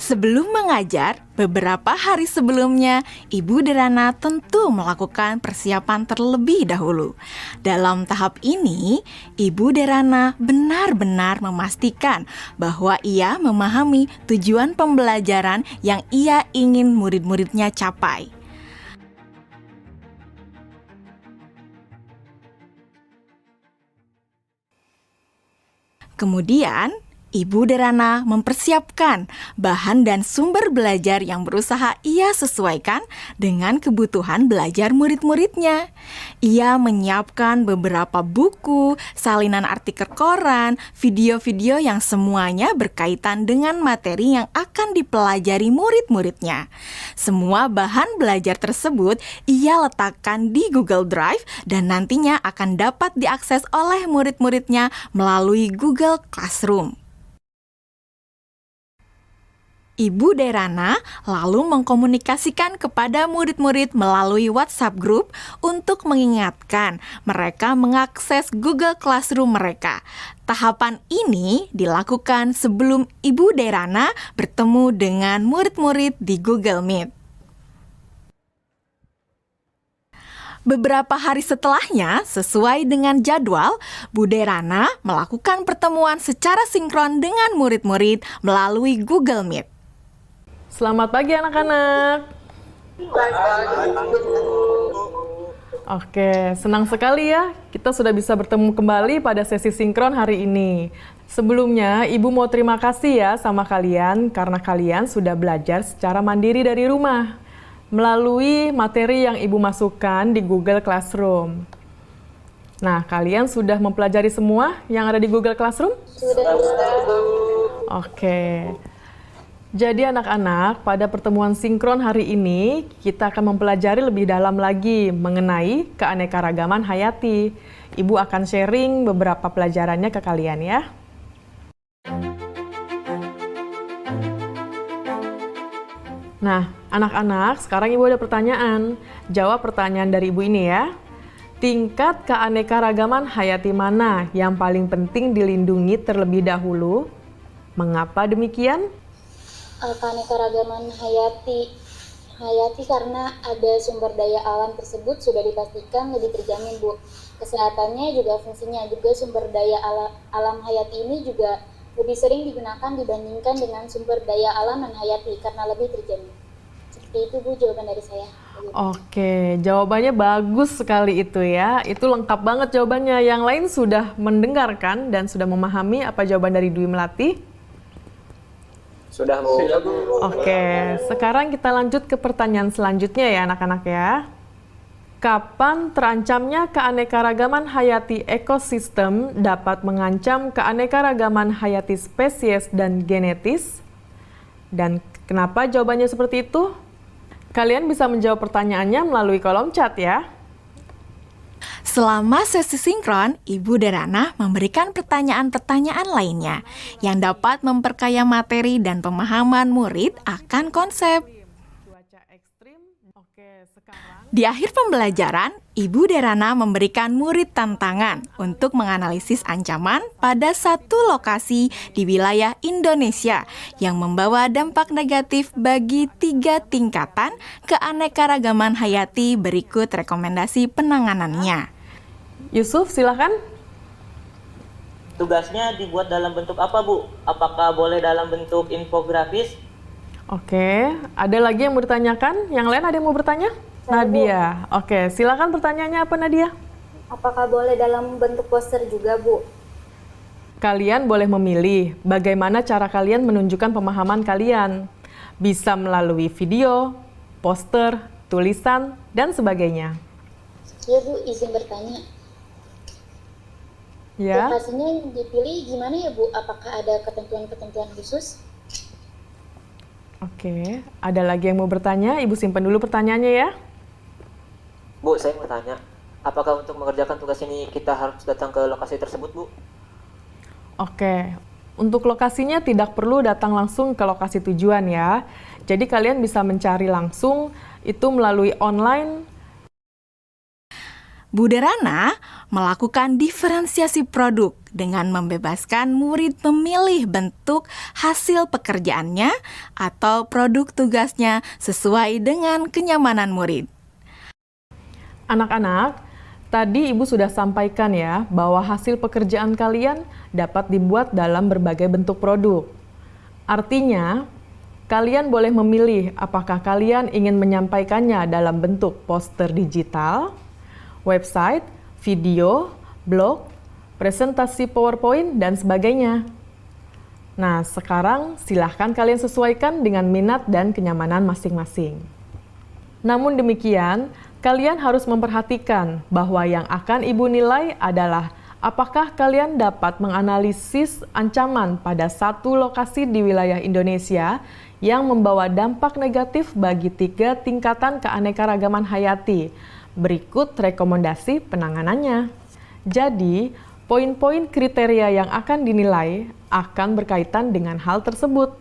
Sebelum mengajar, beberapa hari sebelumnya, Ibu Derana tentu melakukan persiapan terlebih dahulu. Dalam tahap ini, Ibu Derana benar-benar memastikan bahwa ia memahami tujuan pembelajaran yang ia ingin murid-muridnya capai. Kemudian, Ibu Derana mempersiapkan bahan dan sumber belajar yang berusaha ia sesuaikan dengan kebutuhan belajar murid-muridnya. Ia menyiapkan beberapa buku, salinan artikel koran, video-video yang semuanya berkaitan dengan materi yang akan dipelajari murid-muridnya. Semua bahan belajar tersebut ia letakkan di Google Drive dan nantinya akan dapat diakses oleh murid-muridnya melalui Google Classroom. Ibu Derana lalu mengkomunikasikan kepada murid-murid melalui WhatsApp group untuk mengingatkan mereka mengakses Google Classroom mereka. Tahapan ini dilakukan sebelum Ibu Derana bertemu dengan murid-murid di Google Meet. Beberapa hari setelahnya, sesuai dengan jadwal, Bu Derana melakukan pertemuan secara sinkron dengan murid-murid melalui Google Meet. Selamat pagi anak-anak. Oke, senang sekali ya kita sudah bisa bertemu kembali pada sesi sinkron hari ini. Sebelumnya, Ibu mau terima kasih ya sama kalian karena kalian sudah belajar secara mandiri dari rumah melalui materi yang Ibu masukkan di Google Classroom. Nah, kalian sudah mempelajari semua yang ada di Google Classroom? Sudah. Oke. Jadi anak-anak, pada pertemuan sinkron hari ini, kita akan mempelajari lebih dalam lagi mengenai keanekaragaman hayati. Ibu akan sharing beberapa pelajarannya ke kalian ya. Nah, anak-anak, sekarang Ibu ada pertanyaan. Jawab pertanyaan dari Ibu ini ya. Tingkat keanekaragaman hayati mana yang paling penting dilindungi terlebih dahulu? Mengapa demikian? Keanekaragaman hayati karena ada sumber daya alam tersebut sudah dipastikan lebih terjamin, Bu. Kesehatannya juga fungsinya juga sumber daya alam hayati ini juga lebih sering digunakan dibandingkan dengan sumber daya alam non hayati karena lebih terjamin. Seperti itu, Bu, jawaban dari saya. Oke, jawabannya bagus sekali itu ya. Itu lengkap banget jawabannya. Yang lain sudah mendengarkan dan sudah memahami apa jawaban dari Dwi Melati? Sudah, Bu. Oke, sekarang kita lanjut ke pertanyaan selanjutnya ya anak-anak ya. Kapan terancamnya keanekaragaman hayati ekosistem dapat mengancam keanekaragaman hayati spesies dan genetis? Dan kenapa jawabannya seperti itu? Kalian bisa menjawab pertanyaannya melalui kolom chat ya. Selama sesi sinkron, Ibu Derana memberikan pertanyaan-pertanyaan lainnya yang dapat memperkaya materi dan pemahaman murid akan konsep. Di akhir pembelajaran, Ibu Derana memberikan murid tantangan untuk menganalisis ancaman pada satu lokasi di wilayah Indonesia yang membawa dampak negatif bagi 3 tingkatan keanekaragaman hayati. Berikut rekomendasi penanganannya. Yusuf, silakan. Tugasnya dibuat dalam bentuk apa, Bu? Apakah boleh dalam bentuk infografis? Oke, ada lagi yang mau ditanyakan? Yang lain ada yang mau bertanya? Nadia. Oke, silakan pertanyaannya apa Nadia? Apakah boleh dalam bentuk poster juga, Bu? Kalian boleh memilih bagaimana cara kalian menunjukkan pemahaman kalian. Bisa melalui video, poster, tulisan, dan sebagainya. Ya, Bu, izin bertanya. Ya. Lokasinya yang dipilih gimana ya, Bu? Apakah ada ketentuan-ketentuan khusus? Oke, ada lagi yang mau bertanya? Ibu simpan dulu pertanyaannya ya. Bu, saya mau tanya, apakah untuk mengerjakan tugas ini kita harus datang ke lokasi tersebut, Bu? Oke, untuk lokasinya tidak perlu datang langsung ke lokasi tujuan ya. Jadi kalian bisa mencari langsung itu melalui online. Bu Derana melakukan diferensiasi produk dengan membebaskan murid memilih bentuk hasil pekerjaannya atau produk tugasnya sesuai dengan kenyamanan murid. Anak-anak, tadi Ibu sudah sampaikan ya bahwa hasil pekerjaan kalian dapat dibuat dalam berbagai bentuk produk. Artinya, kalian boleh memilih apakah kalian ingin menyampaikannya dalam bentuk poster digital, website, video, blog, presentasi PowerPoint, dan sebagainya. Nah, sekarang silahkan kalian sesuaikan dengan minat dan kenyamanan masing-masing. Namun demikian, kalian harus memperhatikan bahwa yang akan Ibu nilai adalah apakah kalian dapat menganalisis ancaman pada satu lokasi di wilayah Indonesia yang membawa dampak negatif bagi 3 tingkatan keanekaragaman hayati. Berikut rekomendasi penanganannya. Jadi, poin-poin kriteria yang akan dinilai akan berkaitan dengan hal tersebut.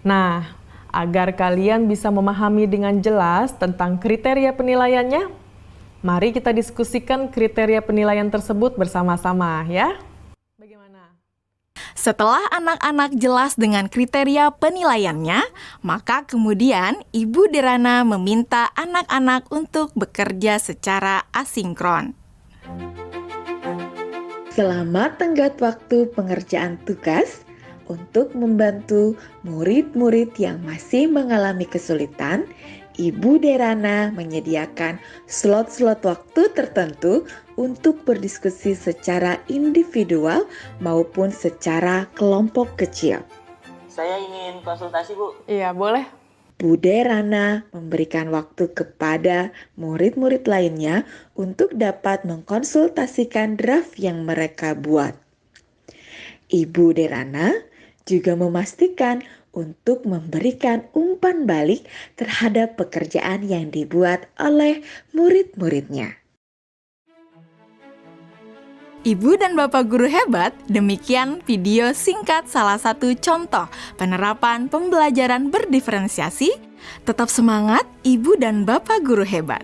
Nah, agar kalian bisa memahami dengan jelas tentang kriteria penilaiannya, mari kita diskusikan kriteria penilaian tersebut bersama-sama ya. Bagaimana? Setelah anak-anak jelas dengan kriteria penilaiannya, maka kemudian Ibu Derana meminta anak-anak untuk bekerja secara asinkron. Selamat tenggat waktu pengerjaan tugas untuk membantu murid-murid yang masih mengalami kesulitan. Ibu Derana menyediakan slot-slot waktu tertentu untuk berdiskusi secara individual maupun secara kelompok kecil. Saya ingin konsultasi, Bu. Iya, boleh. Bu Derana memberikan waktu kepada murid-murid lainnya untuk dapat mengkonsultasikan draft yang mereka buat. Ibu Derana juga memastikan untuk memberikan umpan balik terhadap pekerjaan yang dibuat oleh murid-muridnya. Ibu dan Bapak Guru Hebat, demikian video singkat salah satu contoh penerapan pembelajaran berdiferensiasi. Tetap semangat, Ibu dan Bapak Guru Hebat.